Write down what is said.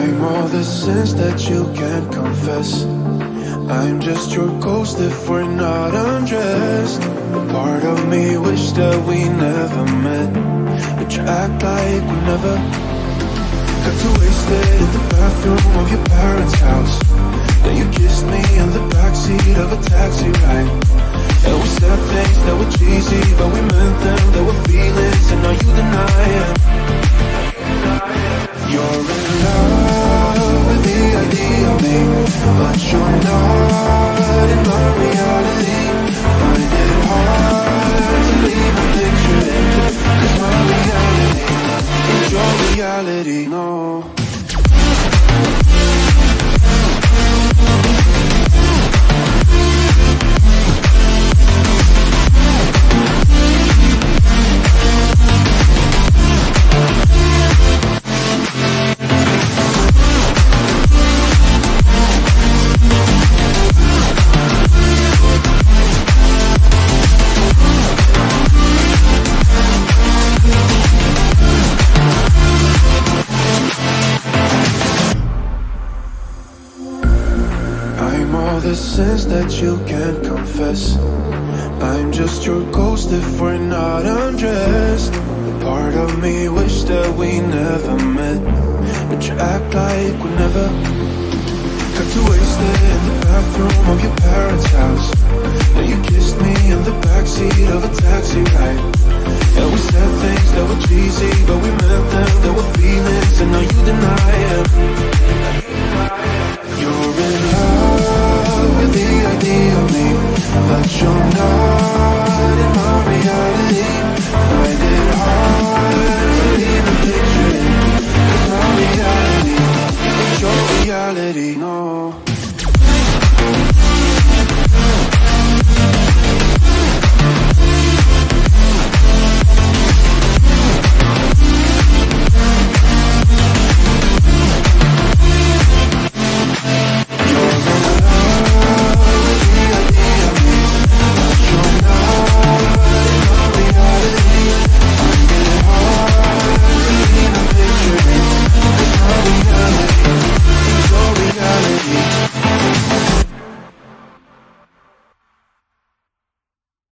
I'm all the sins that you can't confess. I'm just your ghost if we're not undressed. Part of me wish that we never met, but you act like we never. Got too wasted in the bathroom of your parents' house. Then you kissed me in the backseat of a taxi ride. And we said things that were cheesy, but we meant them, there were feelings, and now you deny it. You're in love with the idea of me, but you're not in my reality. Find it hard to leave a picture in, 'cause my reality is your reality, no. The sins that you can't confess. I'm just your ghost if we're not undressed. Part of me wish that we never met, but you act like we never. Got too wasted in the bathroom of your parents' house. Then you kissed me in the backseat of a taxi ride. And we said things that were cheesy, but we